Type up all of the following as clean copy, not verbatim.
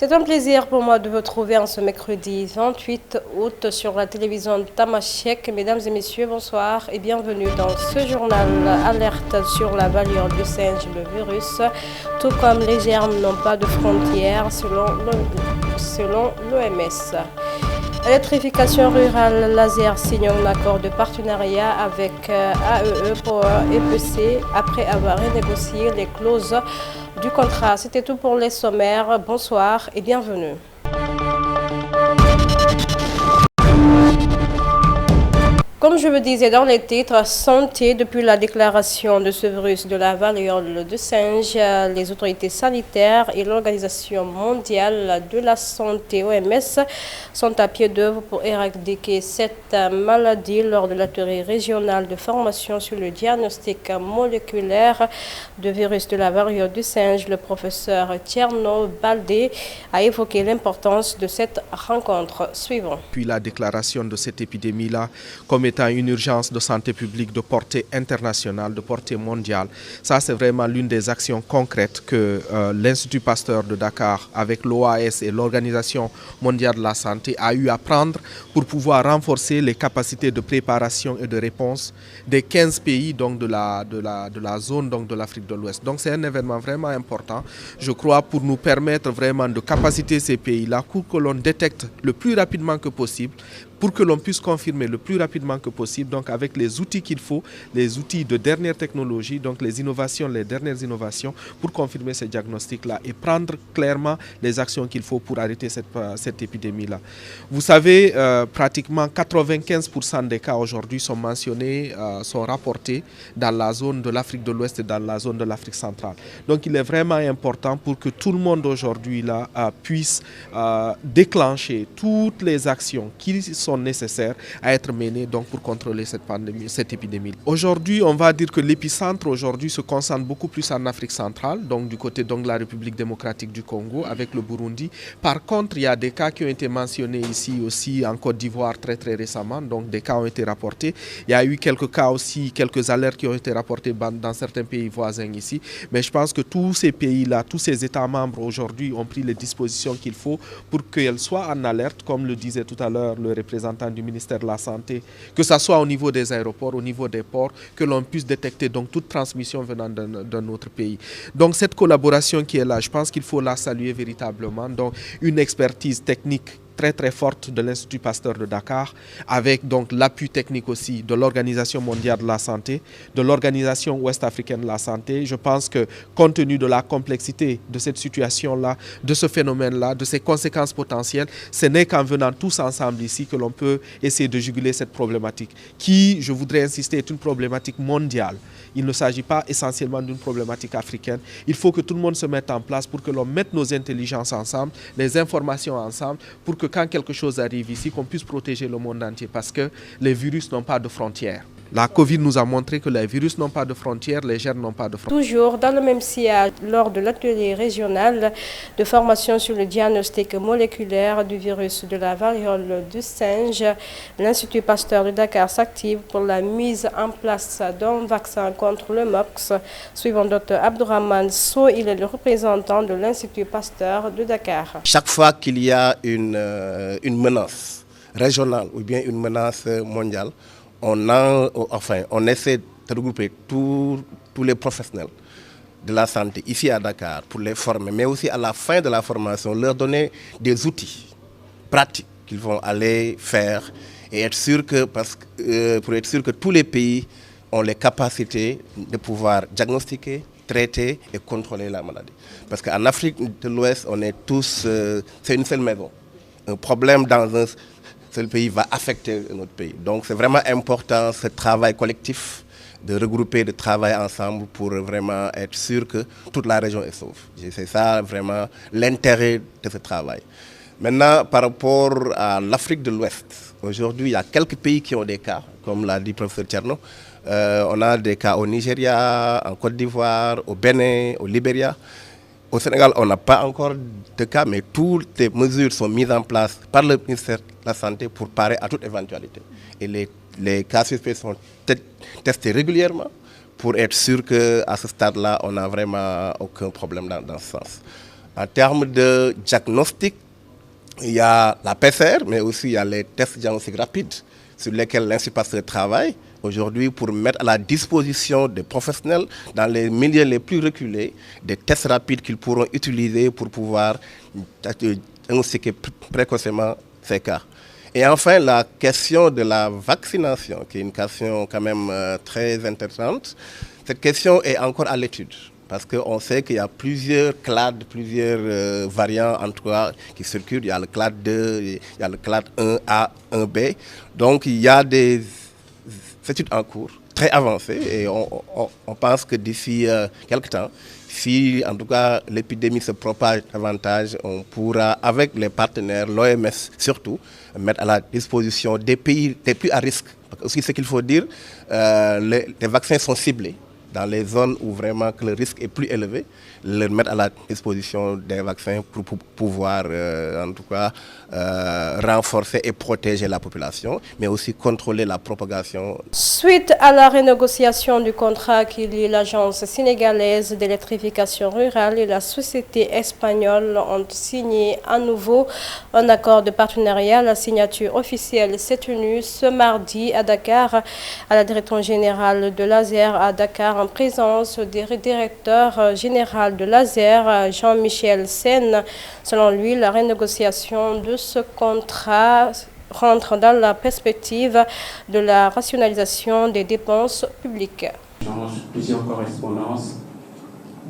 C'est un plaisir pour moi de vous retrouver en ce mercredi 28 août sur la télévision Tamashek. Mesdames et messieurs, bonsoir et bienvenue dans ce journal alerte sur la valeur du singe, le virus. Tout comme les germes n'ont pas de frontières selon l'OMS. Électrification rurale, Laser signe un accord de partenariat avec AEE pour EPC après avoir renégocié les clauses du contrat. C'était tout pour les sommaires. Bonsoir et bienvenue. Comme je vous disais dans les titres, santé, depuis la déclaration de ce virus de la variole de singe, les autorités sanitaires et l'Organisation mondiale de la santé, OMS, sont à pied d'œuvre pour éradiquer cette maladie lors de l'atelier régional de formation sur le diagnostic moléculaire de virus de la variole du singe. Le professeur Tierno Baldé a évoqué l'importance de cette rencontre. Suivant. Puis la déclaration de cette épidémie-là comme étant une urgence de santé publique de portée internationale, de portée mondiale. Ça, c'est vraiment l'une des actions concrètes que l'Institut Pasteur de Dakar, avec l'OAS et l'Organisation mondiale de la santé, a eu à prendre pour pouvoir renforcer les capacités de préparation et de réponse des 15 pays donc, de la zone donc, de l'Afrique de l'Ouest. Donc c'est un événement vraiment important, je crois, pour nous permettre vraiment de capaciter ces pays-là pour que l'on détecte le plus rapidement que possible, pour que l'on puisse confirmer le plus rapidement que possible, donc avec les outils qu'il faut, les outils de dernière technologie, donc les innovations, les dernières innovations, pour confirmer ces diagnostics-là et prendre clairement les actions qu'il faut pour arrêter cette épidémie-là. Vous savez, pratiquement 95% des cas aujourd'hui sont mentionnés, sont rapportés dans la zone de l'Afrique de l'Ouest et dans la zone de l'Afrique centrale. Donc il est vraiment important pour que tout le monde aujourd'hui là puisse déclencher toutes les actions qui sont nécessaires à être menées donc, pour contrôler cette épidémie. Aujourd'hui, on va dire que l'épicentre aujourd'hui se concentre beaucoup plus en Afrique centrale, donc du côté donc, de la République démocratique du Congo avec le Burundi. Par contre, il y a des cas qui ont été mentionnés ici aussi en Côte d'Ivoire très récemment, donc des cas ont été rapportés. Il y a eu quelques cas aussi, quelques alertes qui ont été rapportées dans certains pays voisins ici. Mais je pense que tous ces pays-là, tous ces États membres aujourd'hui ont pris les dispositions qu'il faut pour qu'elles soient en alerte, comme le disait tout à l'heure le représentant du ministère de la Santé, que ce soit au niveau des aéroports, au niveau des ports, que l'on puisse détecter donc toute transmission venant d'un autre pays. Donc cette collaboration qui est là, je pense qu'il faut la saluer véritablement. Donc une expertise technique très forte de l'Institut Pasteur de Dakar, avec donc l'appui technique aussi de l'Organisation mondiale de la santé, de l'Organisation ouest-africaine de la santé. Je pense que compte tenu de la complexité de cette situation-là, de ce phénomène-là, de ses conséquences potentielles, ce n'est qu'en venant tous ensemble ici que l'on peut essayer de juguler cette problématique qui, je voudrais insister, est une problématique mondiale. Il ne s'agit pas essentiellement d'une problématique africaine. Il faut que tout le monde se mette en place pour que l'on mette nos intelligences ensemble, les informations ensemble, pour que quand quelque chose arrive ici, qu'on puisse protéger le monde entier parce que les virus n'ont pas de frontières. La Covid nous a montré que les virus n'ont pas de frontières, les germes n'ont pas de frontières. Toujours dans le même sillage, lors de l'atelier régional de formation sur le diagnostic moléculaire du virus de la variole du singe, l'Institut Pasteur de Dakar s'active pour la mise en place d'un vaccin contre le MOX. Suivant Dr Abdourahmane Sow, il est le représentant de l'Institut Pasteur de Dakar. Chaque fois qu'il y a une menace régionale ou bien une menace mondiale, on essaie de regrouper tous les professionnels de la santé ici à Dakar pour les former, mais aussi à la fin de la formation, leur donner des outils pratiques qu'ils vont aller faire et être sûr pour être sûr que tous les pays ont les capacités de pouvoir diagnostiquer, traiter et contrôler la maladie. Parce qu'en Afrique de l'Ouest, on est tous, c'est une seule maison. Un problème dans un seul pays va affecter notre pays. Donc c'est vraiment important ce travail collectif, de regrouper, de travailler ensemble pour vraiment être sûr que toute la région est sauve. C'est ça vraiment l'intérêt de ce travail. Maintenant, par rapport à l'Afrique de l'Ouest, aujourd'hui il y a quelques pays qui ont des cas, comme l'a dit le professeur Tierno. On a des cas au Nigeria, en Côte d'Ivoire, au Bénin, au Libéria. Au Sénégal, on n'a pas encore de cas, mais toutes les mesures sont mises en place par le ministère de la Santé pour parer à toute éventualité. Et les cas suspects sont testés régulièrement pour être sûr qu'à ce stade-là, on n'a vraiment aucun problème dans ce sens. En termes de diagnostic, il y a la PCR, mais aussi il y a les tests diagnostiques rapides sur lesquels l'Institut Pasteur travaille aujourd'hui pour mettre à la disposition des professionnels dans les milieux les plus reculés des tests rapides qu'ils pourront utiliser pour pouvoir diagnostiquer précocement ces cas. Et enfin, la question de la vaccination, qui est une question quand même très intéressante. Cette question est encore à l'étude, parce qu'on sait qu'il y a plusieurs clades, plusieurs variants en tout cas qui circulent. Il y a le clade 2, il y a le clade 1A, 1B. Donc il y a des études en cours, très avancées, et on pense que d'ici quelques temps, si en tout cas l'épidémie se propage davantage, on pourra, avec les partenaires, l'OMS surtout, mettre à la disposition des pays les plus à risque. Parce que aussi, ce qu'il faut dire, les vaccins sont ciblés dans les zones où vraiment que le risque est plus élevé, leur mettre à la disposition des vaccins pour pouvoir en tout cas renforcer et protéger la population, mais aussi contrôler la propagation. Suite à la renégociation du contrat qui lie l'Agence sénégalaise d'électrification rurale et la société espagnole ont signé à nouveau un accord de partenariat. La signature officielle s'est tenue ce mardi à Dakar, à la direction générale de l'ASER à Dakar, en présence du directeur général de l'ASER, Jean-Michel Sen. Selon lui, la renégociation de ce contrat rentre dans la perspective de la rationalisation des dépenses publiques. Plusieurs correspondances.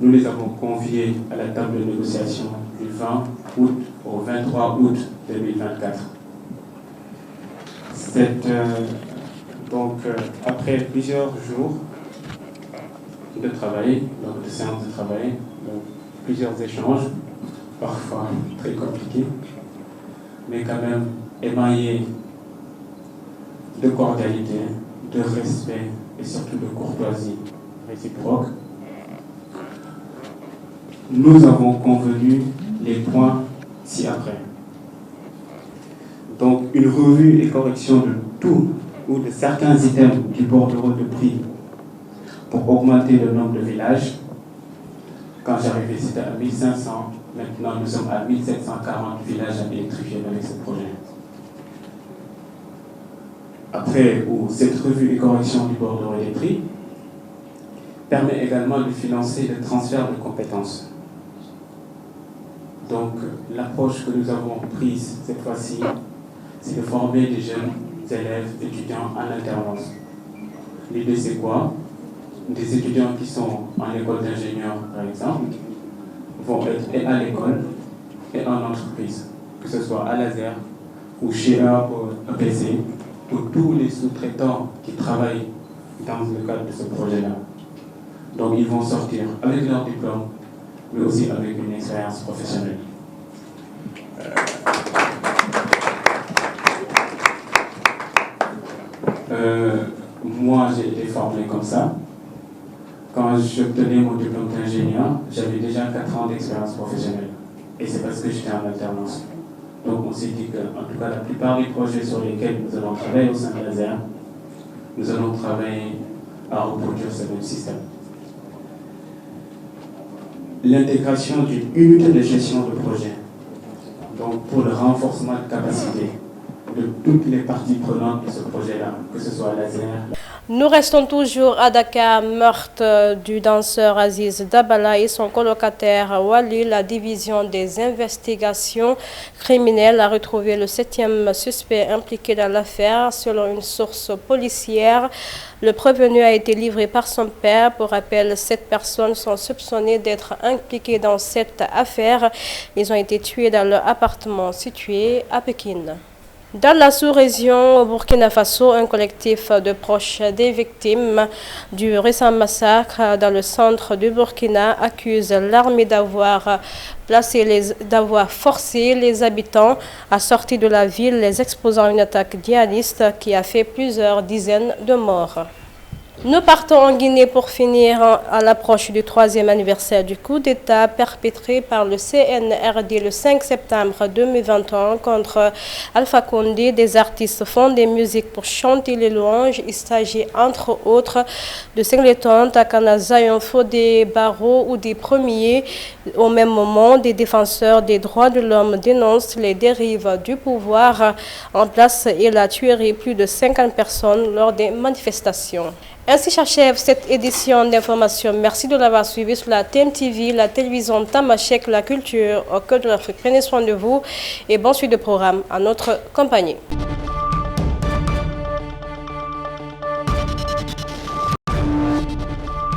Nous les avons conviés à la table de négociation du 20 août au 23 août 2024. Après plusieurs jours de travail, donc de séances de travail, donc plusieurs échanges, parfois très compliqués, mais quand même émaillés de cordialité, de respect et surtout de courtoisie réciproque. Nous avons convenu les points ci-après. Donc une revue et correction de tout ou de certains items du bordereau de prix pour augmenter le nombre de villages. Quand j'arrivais, c'était à 1500. Maintenant, nous sommes à 1740 villages à électrifier avec ce projet. Après, cette revue et correction du bordereau des prix permet également de financer le transfert de compétences. Donc, l'approche que nous avons prise cette fois-ci, c'est de former des jeunes élèves, étudiants en alternance. L'idée, c'est quoi? Des étudiants qui sont en école d'ingénieur, par exemple, vont être et à l'école et en entreprise, que ce soit à l'ASER ou chez EPC, ou tous les sous-traitants qui travaillent dans le cadre de ce projet-là. Donc ils vont sortir avec leur diplôme, mais aussi avec une expérience professionnelle. Moi, j'ai été formé comme ça. Quand j'obtenais mon diplôme d'ingénieur, j'avais déjà 4 ans d'expérience professionnelle. Et c'est parce que j'étais en alternance. Donc on s'est dit que, en tout cas, la plupart des projets sur lesquels nous allons travailler au sein de l'ASER, nous allons travailler à reproduire ce même système. L'intégration d'une unité de gestion de projet, donc pour le renforcement de capacité de toutes les parties prenantes de ce projet-là, que ce soit l'ASER. Nous restons toujours à Dakar. Meurtre du danseur Aziz Dabala et son colocataire Wali. La division des investigations criminelles a retrouvé le 7e suspect impliqué dans l'affaire. Selon une source policière, le prévenu a été livré par son père. Pour rappel, 7 personnes sont soupçonnées d'être impliquées dans cette affaire. Ils ont été tués dans leur appartement situé à Pékin. Dans la sous-région au Burkina Faso, un collectif de proches des victimes du récent massacre dans le centre du Burkina accuse l'armée d'avoir forcé les habitants à sortir de la ville, les exposant à une attaque djihadiste qui a fait plusieurs dizaines de morts. Nous partons en Guinée pour finir à l'approche du 3e anniversaire du coup d'État perpétré par le CNRD le 5 septembre 2021 contre Alpha Condé. Des artistes font des musiques pour chanter les louanges. Il s'agit entre autres de Singleton, Takana Zion, Fodé, Barreau ou des premiers. Au même moment, des défenseurs des droits de l'homme dénoncent les dérives du pouvoir en place et la tuerie plus de 50 personnes lors des manifestations. Ainsi s'achève cette édition d'information. Merci de l'avoir suivi sur la TMTV, la télévision Tamashek, la culture au cœur de l'Afrique. Prenez soin de vous et bonne suite de programme à notre compagnie.